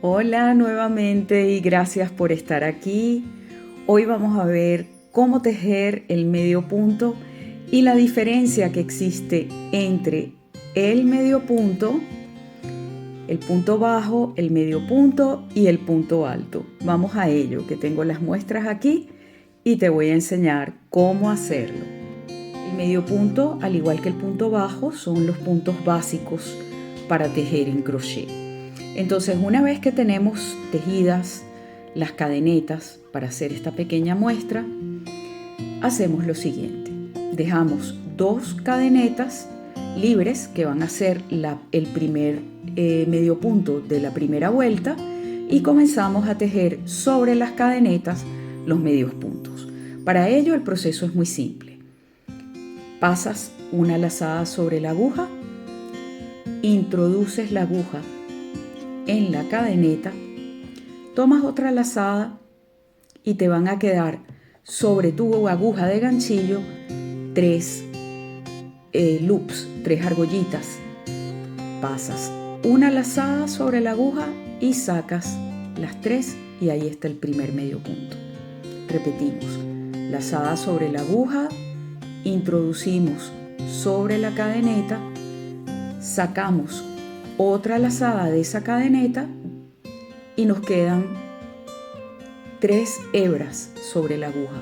Hola nuevamente y gracias por estar aquí. Hoy vamos a ver cómo tejer el medio punto y la diferencia que existe entre el medio punto, el punto bajo, el medio punto y el punto alto. Vamos a ello, que tengo las muestras aquí y te voy a enseñar cómo hacerlo. El medio punto, al igual que el punto bajo, son los puntos básicos para tejer en crochet. Entonces, una vez que tenemos tejidas las cadenetas para hacer esta pequeña muestra, hacemos lo siguiente. Dejamos 2 cadenetas libres que van a ser el primer medio punto de la primera vuelta y comenzamos a tejer sobre las cadenetas los medios puntos. Para ello el proceso es muy simple. Pasas una lazada sobre la aguja, introduces la aguja en la cadeneta, tomas otra lazada y te van a quedar sobre tu aguja de ganchillo 3 loops, 3 argollitas. Pasas una lazada sobre la aguja y sacas las 3 y ahí está el primer medio punto. Repetimos, lazada sobre la aguja, introducimos sobre la cadeneta, sacamos otra lazada de esa cadeneta y nos quedan 3 hebras sobre la aguja.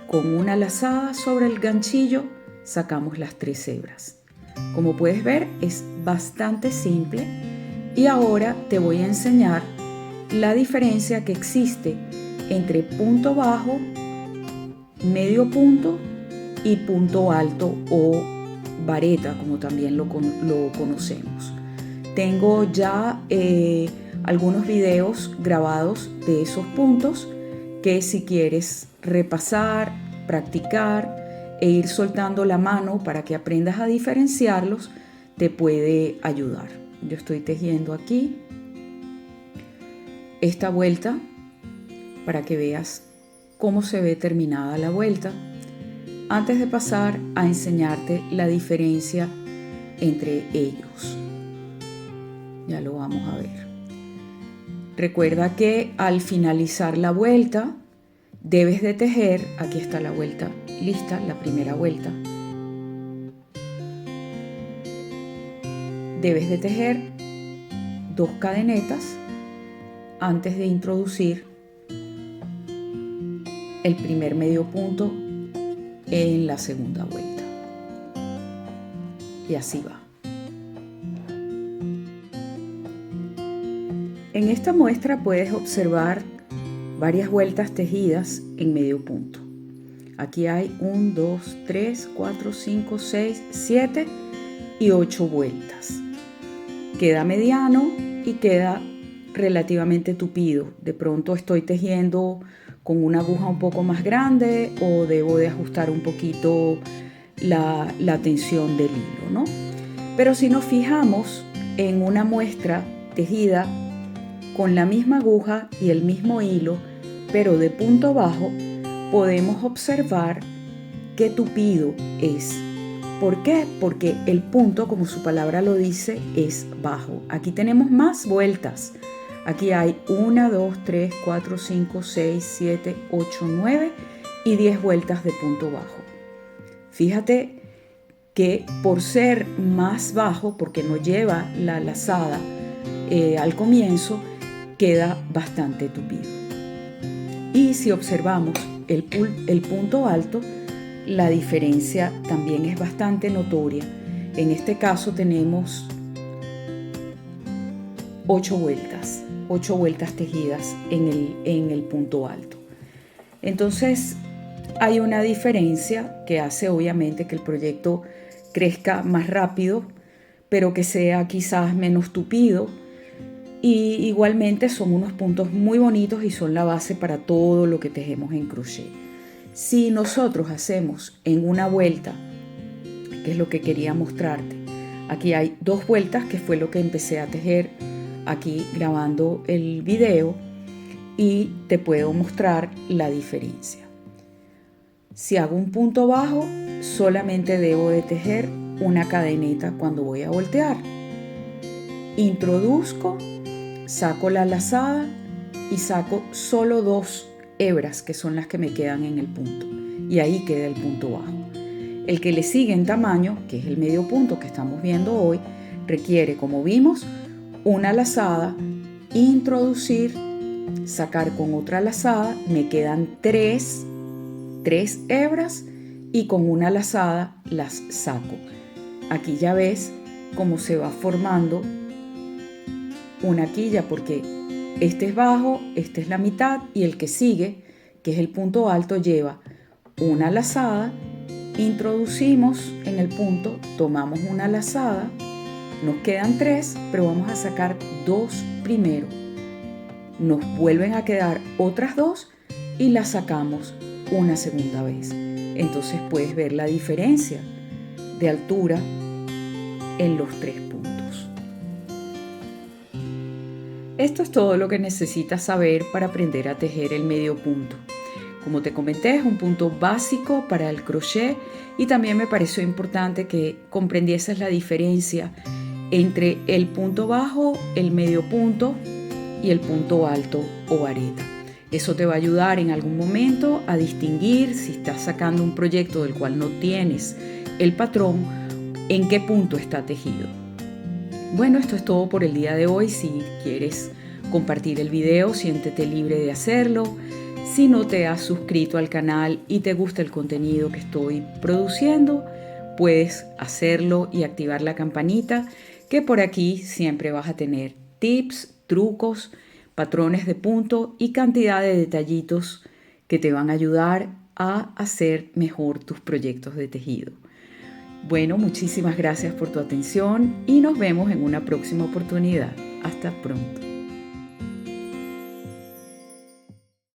Con una lazada sobre el ganchillo sacamos las 3 hebras. Como puedes ver, es bastante simple y ahora te voy a enseñar la diferencia que existe entre punto bajo, medio punto y punto alto o vareta, como también lo conocemos. Tengo ya algunos videos grabados de esos puntos que si quieres repasar, practicar e ir soltando la mano para que aprendas a diferenciarlos, te puede ayudar. Yo estoy tejiendo aquí esta vuelta para que veas cómo se ve terminada la vuelta antes de pasar a enseñarte la diferencia entre ellos. Ya lo vamos a ver. Recuerda que al finalizar la vuelta debes de tejer, aquí está la vuelta lista, la primera vuelta. Debes de tejer 2 cadenetas antes de introducir el primer medio punto en la segunda vuelta. Y así va. En esta muestra puedes observar varias vueltas tejidas en medio punto. Aquí hay 1, 2, 3, 4, 5, 6, 7 y 8 vueltas. Queda mediano y queda relativamente tupido. De pronto estoy tejiendo con una aguja un poco más grande o debo de ajustar un poquito la tensión del hilo, ¿no? Pero si nos fijamos en una muestra tejida con la misma aguja y el mismo hilo, pero de punto bajo, podemos observar qué tupido es. ¿Por qué? Porque el punto, como su palabra lo dice, es bajo. Aquí tenemos más vueltas. Aquí hay 1, 2, 3, 4, 5, 6, 7, 8, 9 y 10 vueltas de punto bajo. Fíjate que por ser más bajo, porque no lleva la lazada al comienzo, queda bastante tupido. Y si observamos el punto alto, la diferencia también es bastante notoria. En este caso tenemos 8 vueltas tejidas en el punto alto. Entonces hay una diferencia que hace obviamente que el proyecto crezca más rápido, pero que sea quizás menos tupido. Y igualmente son unos puntos muy bonitos y son la base para todo lo que tejemos en crochet. Si nosotros hacemos en una vuelta, que es lo que quería mostrarte, aquí hay 2 vueltas que fue lo que empecé a tejer aquí grabando el video y te puedo mostrar la diferencia. Si hago un punto bajo, solamente debo de tejer una cadeneta cuando voy a voltear. Introduzco, saco la lazada y saco solo 2 hebras, que son las que me quedan en el punto, y ahí queda el punto bajo. El que le sigue en tamaño, que es el medio punto que estamos viendo hoy, requiere, como vimos, una lazada, introducir, sacar con otra lazada, me quedan 3 hebras y con una lazada las saco. Aquí ya ves cómo se va formando una quilla, porque este es bajo, este es la mitad y el que sigue, que es el punto alto, lleva una lazada, introducimos en el punto, tomamos una lazada, nos quedan 3, pero vamos a sacar 2 primero. Nos vuelven a quedar otras 2 y las sacamos una segunda vez. Entonces puedes ver la diferencia de altura en los 3 puntos. Esto es todo lo que necesitas saber para aprender a tejer el medio punto. Como te comenté, es un punto básico para el crochet y también me pareció importante que comprendieses la diferencia entre el punto bajo, el medio punto y el punto alto o vareta. Eso te va a ayudar en algún momento a distinguir, si estás sacando un proyecto del cual no tienes el patrón, en qué punto está tejido. Bueno, esto es todo por el día de hoy. Si quieres compartir el video, siéntete libre de hacerlo. Si no te has suscrito al canal y te gusta el contenido que estoy produciendo, puedes hacerlo y activar la campanita, que por aquí siempre vas a tener tips, trucos, patrones de punto y cantidad de detallitos que te van a ayudar a hacer mejor tus proyectos de tejido. Bueno, muchísimas gracias por tu atención y nos vemos en una próxima oportunidad. Hasta pronto.